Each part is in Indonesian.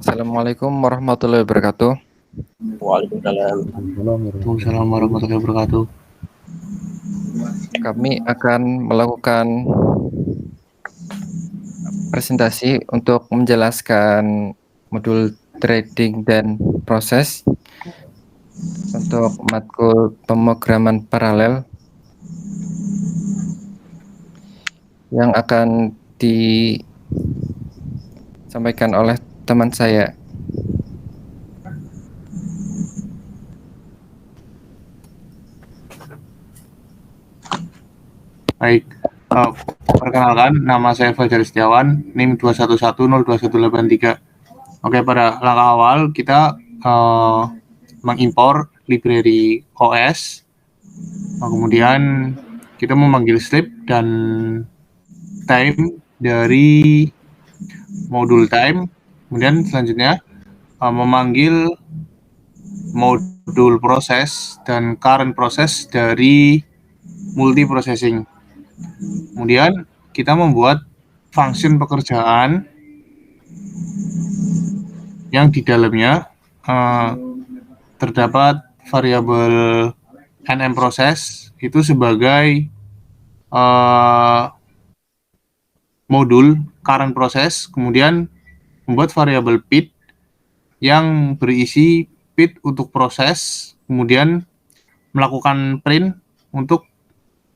Assalamualaikum warahmatullahi wabarakatuh. Waalaikumsalam. Waalaikumsalam warahmatullahi wabarakatuh. Kami akan melakukan presentasi untuk menjelaskan modul trading dan proses untuk matkul pemrograman paralel yang akan disampaikan oleh teman saya. Baik, perkenalkan, nama saya Fajar Setiawan, NIM 211021183. Oke, pada langkah awal kita mengimpor library OS, kemudian kita memanggil strip dan time dari modul time, kemudian selanjutnya memanggil modul proses dan current process dari multiprocessing. Kemudian kita membuat function pekerjaan yang di dalamnya terdapat variabel nm proses itu sebagai modul current process, kemudian membuat variabel pit yang berisi pit untuk proses, kemudian melakukan print untuk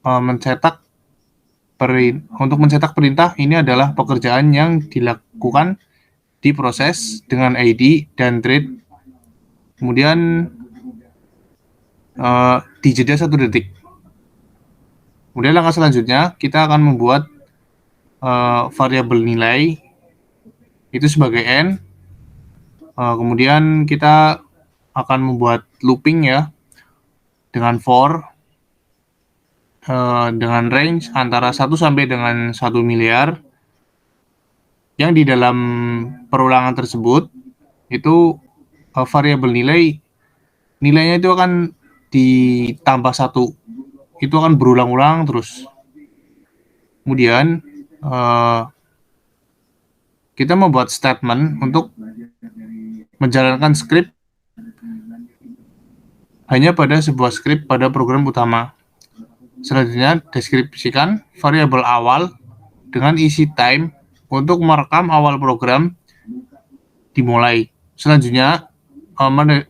mencetak perintah. Ini adalah pekerjaan yang dilakukan di proses dengan ID dan trade. Kemudian di jeda 1 detik. Kemudian langkah selanjutnya kita akan membuat variabel nilai itu sebagai n. Kemudian kita akan membuat looping ya dengan for dengan range antara 1 sampai dengan 1 miliar, yang di dalam perulangan tersebut itu variabel nilainya itu akan ditambah 1, itu akan berulang-ulang terus. Kemudian kita membuat statement untuk menjalankan script hanya pada sebuah script pada program utama. Selanjutnya, deskripsikan variabel awal dengan isi time untuk merekam awal program dimulai. Selanjutnya,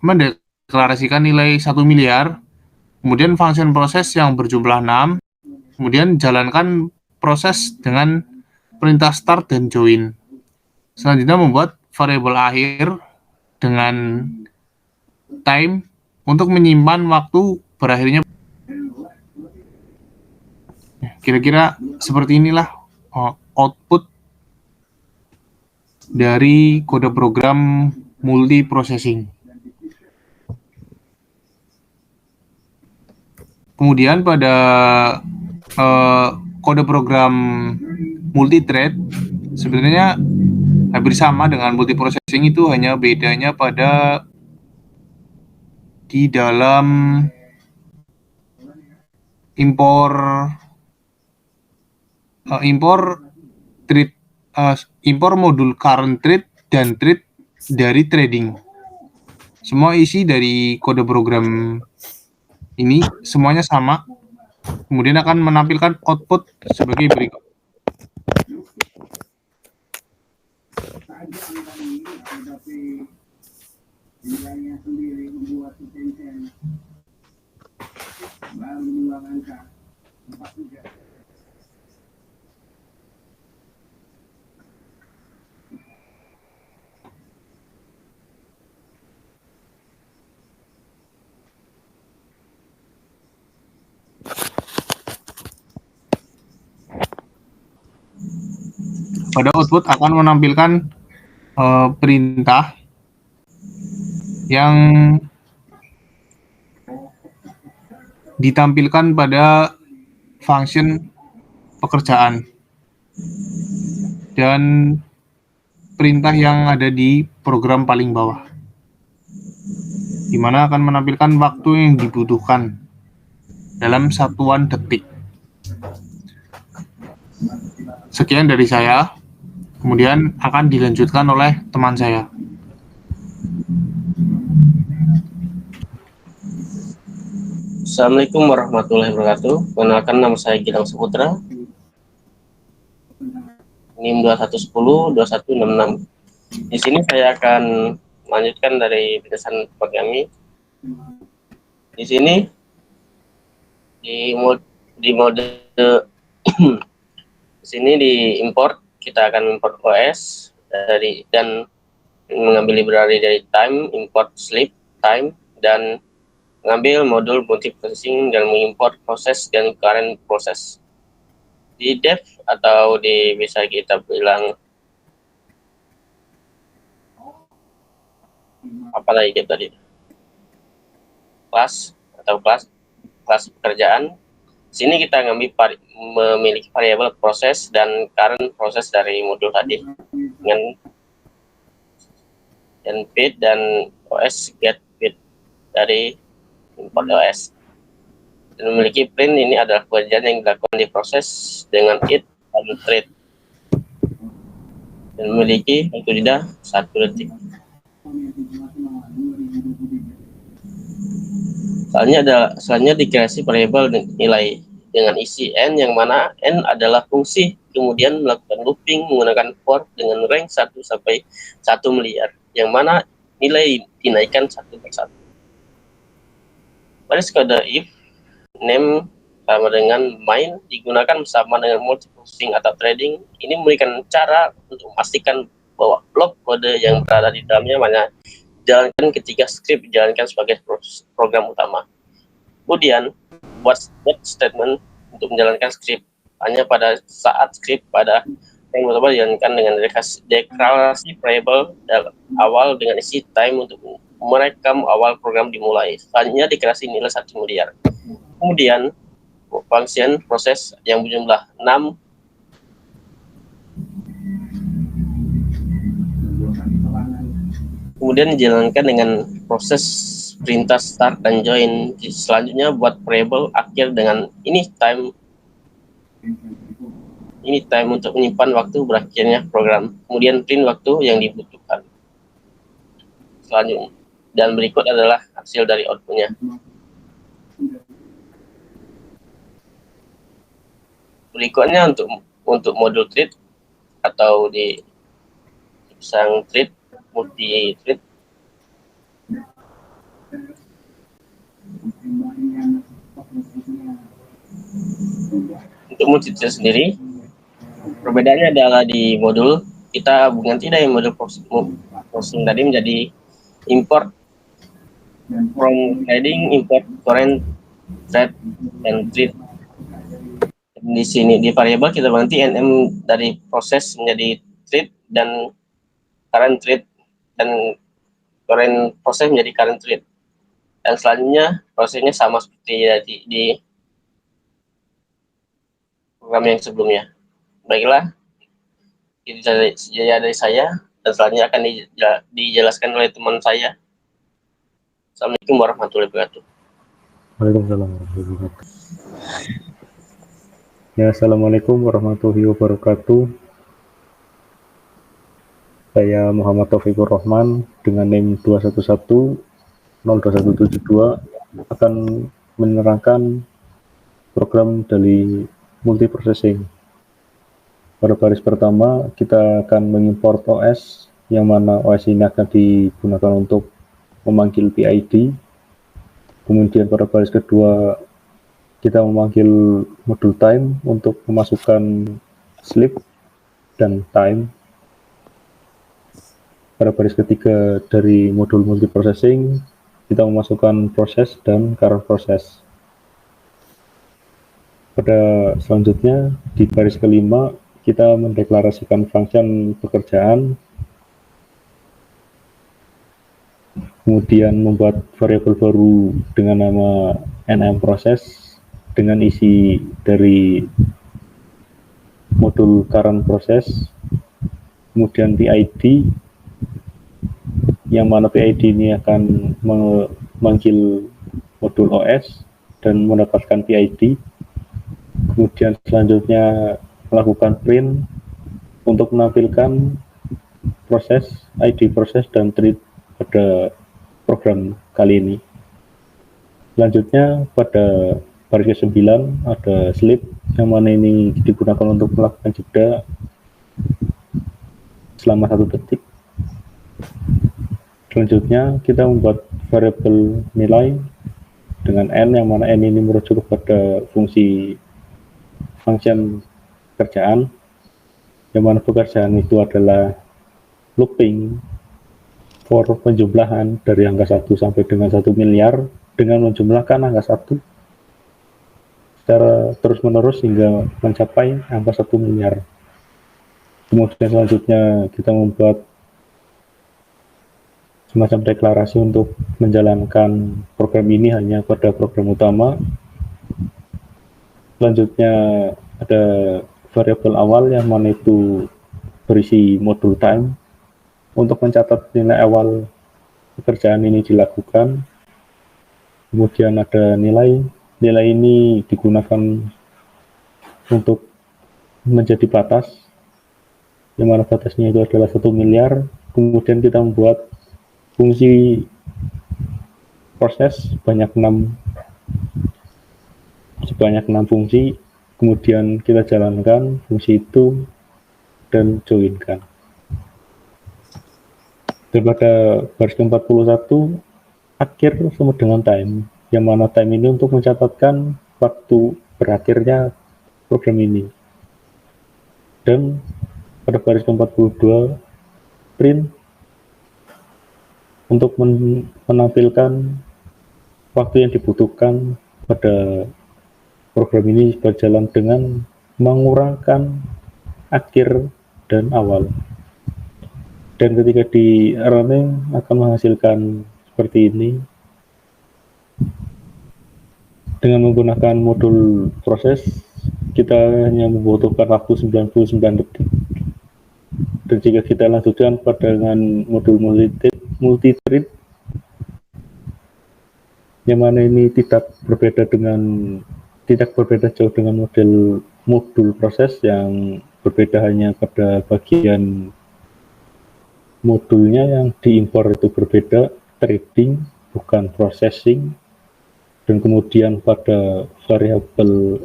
mendeklarasikan nilai 1 miliar, kemudian function proses yang berjumlah 6, kemudian jalankan proses dengan perintah start dan join. Selanjutnya, membuat variabel akhir dengan time untuk menyimpan waktu berakhirnya. Kira-kira seperti inilah output dari kode program multiprocessing. Kemudian pada kode program multithread sebenarnya hampir sama dengan multiprocessing, itu hanya bedanya pada di dalam impor modul current trade dan trade dari trading. Semua isi dari kode program ini semuanya sama, kemudian akan menampilkan output sebagai berikut. Pada output akan menampilkan perintah yang ditampilkan pada function pekerjaan dan perintah yang ada di program paling bawah, di mana akan menampilkan waktu yang dibutuhkan dalam satuan detik. Sekian dari saya. Kemudian akan dilanjutkan oleh teman saya. Assalamualaikum warahmatullahi wabarakatuh. Kenalkan, nama saya Gilang Saputra. NIM 2110-2166. Di sini saya akan melanjutkan dari penjelasan kami. Di sini di mode di sini di import, kita akan import OS dan mengambil library dari time, import sleep time, dan mengambil modul multiprocessing dan mengimport proses dan current proses. Di dev atau bisa kita bilang apa lagi tadi, kelas pekerjaan. Sini kita memiliki variabel proses dan current proses dari modul tadi dengan feed dan OS get feed dari import OS. Dan memiliki print, ini adalah pekerjaan yang dilakukan di proses dengan it dan thread, dan memiliki waktu jeda 1 detik. Selanjutnya dikreasi variabel nilai dengan isi n, yang mana n adalah fungsi, kemudian melakukan looping menggunakan for dengan range 1 sampai 1 miliar, yang mana nilai dinaikkan satu persatu. Baris kode if name sama dengan main digunakan bersama dengan multiprocessing atau threading. Ini memberikan cara untuk memastikan bahwa blok kode yang berada di dalamnya mana dijalankan ketika script dijalankan sebagai program utama. Kemudian buat statement untuk menjalankan script hanya pada saat script pada yang utama dijalankan dengan deklarasi variable awal dengan isi time untuk merekam awal program dimulai. Selanjutnya deklarasi nilai 1 miliar. Kemudian function proses yang berjumlah 6 kemudian dijalankan dengan proses perintah start dan join. Selanjutnya buat variable akhir dengan ini time untuk menyimpan waktu berakhirnya program. Kemudian print waktu yang dibutuhkan. Selanjutnya dan berikut adalah hasil dari outputnya. Berikutnya untuk modul thread atau di sang thread multi thread. Untuk multi thread sendiri, perbedaannya adalah di modul kita mengganti dari modul processing tadi menjadi import from threading, import current thread dan thread. Di sini di variabel kita ganti nm dari proses menjadi thread dan current thread, dan current proses menjadi current thread. Dan selanjutnya prosesnya sama seperti di program yang sebelumnya. Baiklah, itu saja dari saya, dan selanjutnya akan dijelaskan oleh teman saya. Assalamualaikum warahmatullahi wabarakatuh. Waalaikumsalam warahmatullahi wabarakatuh. Ya, assalamualaikum warahmatullahi wabarakatuh. Saya Muhammad Taufikur Rahman dengan NIM 211-02172 akan menerangkan program dari multiprocessing. Pada baris pertama kita akan mengimport OS, yang mana OS ini akan digunakan untuk memanggil PID. Kemudian pada baris kedua kita memanggil modul time untuk memasukkan sleep dan time. Pada baris ketiga dari modul multiprocessing kita memasukkan proses dan current proses. Pada selanjutnya di baris kelima kita mendeklarasikan function pekerjaan, kemudian membuat variabel baru dengan nama nm proses dengan isi dari modul current proses, kemudian PID, yang mana PID ini akan memanggil modul OS dan mendapatkan PID. Kemudian selanjutnya melakukan print untuk menampilkan proses, ID proses, dan thread pada program kali ini. Selanjutnya pada baris ke-9 ada sleep, yang mana ini digunakan untuk melakukan jeda selama 1 detik. Selanjutnya kita membuat variabel nilai dengan n, yang mana n ini merujuk kepada fungsi function pekerjaan, yang mana pekerjaan itu adalah looping for penjumlahan dari angka 1 sampai dengan 1 miliar dengan menjumlahkan angka 1 secara terus-menerus hingga mencapai angka 1 miliar. Kemudian selanjutnya kita membuat semacam deklarasi untuk menjalankan program ini hanya pada program utama. Selanjutnya ada variabel awal yang mana itu berisi modul time untuk mencatat nilai awal pekerjaan ini dilakukan. Kemudian ada nilai ini digunakan untuk menjadi batas, yang mana batasnya itu adalah 1 miliar. Kemudian kita membuat fungsi proses sebanyak 6 fungsi, kemudian kita jalankan fungsi itu dan joinkan. Dan pada baris ke-41 akhir sama dengan time, yang mana time ini untuk mencatatkan waktu berakhirnya program ini. Dan pada baris ke-42 print untuk menampilkan waktu yang dibutuhkan pada program ini berjalan dengan mengurangkan akhir dan awal. Dan ketika di running akan menghasilkan seperti ini. Dengan menggunakan modul proses, kita hanya membutuhkan waktu 99 detik. Dan jika kita lanjutkan pada dengan modul multi-thread, yang mana ini tidak berbeda jauh dengan modul proses, yang berbeda hanya pada bagian modulnya yang diimpor itu berbeda, threading bukan processing. Dan kemudian pada variabel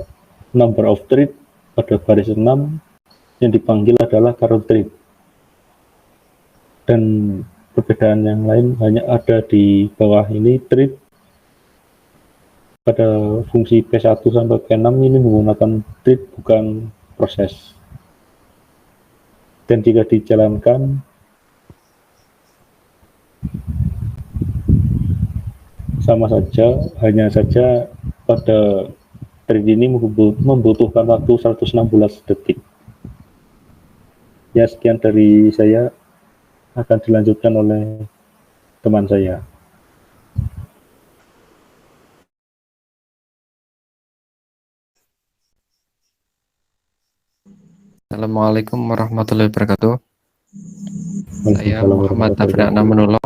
number of thread pada baris 6 yang dipanggil adalah current thread. Dan perbedaan yang lain hanya ada di bawah ini. Thread pada fungsi P1 sampai P6 ini menggunakan thread bukan proses. Dan jika dijalankan sama saja, hanya saja pada thread ini membutuhkan waktu 116 detik. Ya, sekian dari saya, akan dilanjutkan oleh teman saya. Assalamualaikum warahmatullahi wabarakatuh. Saya Waalaikumsalam Muhammad warahmatullahi Afriana wabarakatuh. Menulo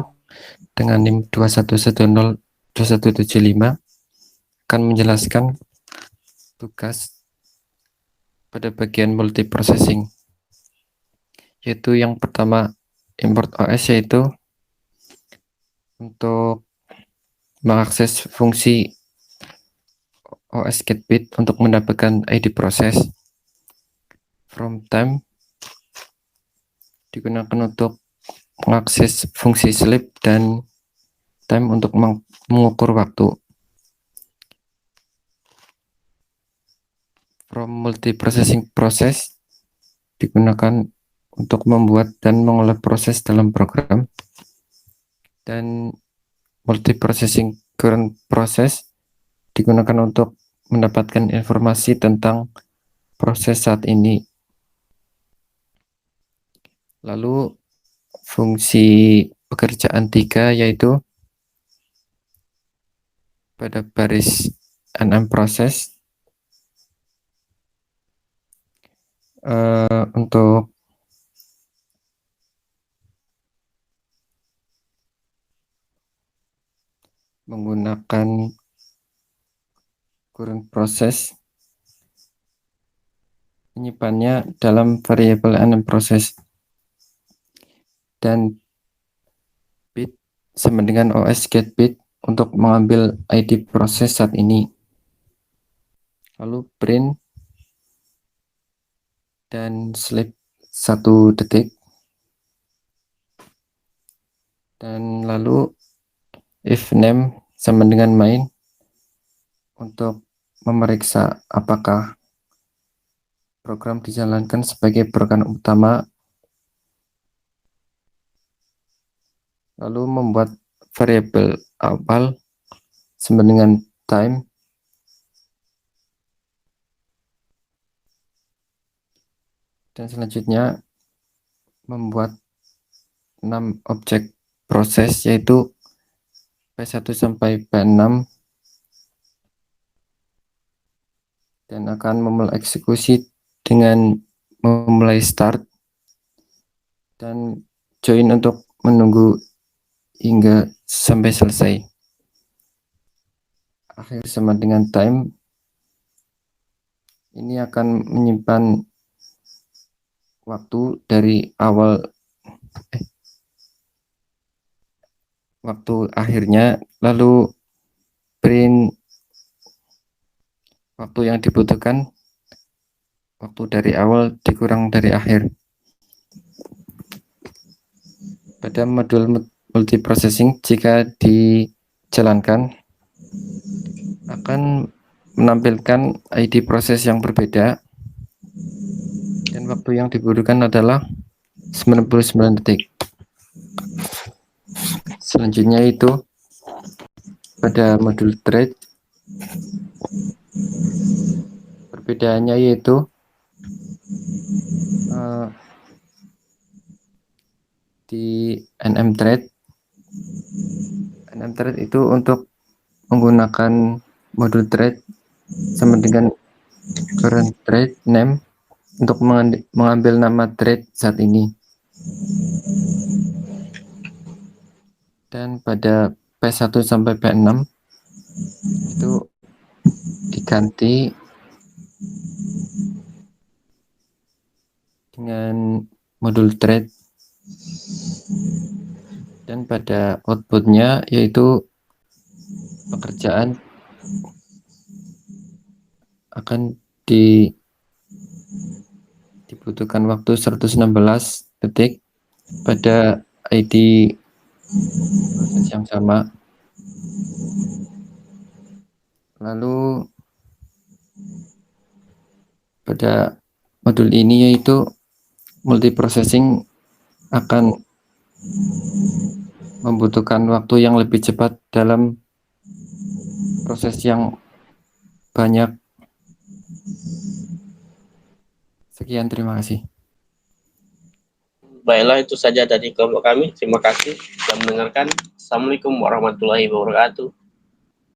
dengan NIM 21102175 akan menjelaskan tugas pada bagian multiprocessing, yaitu yang pertama import OS, yaitu untuk mengakses fungsi OS getBit untuk mendapatkan ID proses. From time digunakan untuk mengakses fungsi sleep, dan time untuk mengukur waktu. From multiprocessing process digunakan untuk membuat dan mengolah proses dalam program. Dan multiprocessing current process digunakan untuk mendapatkan informasi tentang proses saat ini. Lalu fungsi pekerjaan 3, yaitu pada baris 6 proses untuk menggunakan current process menyimpannya dalam variabel process, dan bit sama dengan OS get bit untuk mengambil ID proses saat ini. Lalu print dan sleep 1 detik, dan lalu if name sama dengan main untuk memeriksa apakah program dijalankan sebagai program utama, lalu membuat variabel awal sama dengan time, dan selanjutnya membuat 6 objek proses, yaitu P1 sampai P6, dan akan memulai eksekusi dengan memulai start dan join untuk menunggu hingga sampai selesai. Akhir sama dengan time, ini akan menyimpan waktu dari awal waktu akhirnya, lalu print waktu yang dibutuhkan, waktu dari awal dikurang dari akhir. Pada modul multiprocessing, jika dijalankan akan menampilkan ID proses yang berbeda, dan waktu yang dibutuhkan adalah 99 detik. Selanjutnya itu pada modul thread, perbedaannya yaitu di nm thread itu untuk menggunakan modul thread sama dengan current thread name untuk mengambil nama thread saat ini. Dan pada P1 sampai P6 itu diganti dengan modul thread, dan pada outputnya yaitu pekerjaan akan dibutuhkan waktu 116 detik pada ID proses yang sama. Lalu pada modul ini yaitu multiprocessing akan membutuhkan waktu yang lebih cepat dalam proses yang banyak. Sekian, terima kasih. Baiklah, itu saja dari kelompok kami. Terima kasih sudah mendengarkan. Assalamualaikum warahmatullahi wabarakatuh.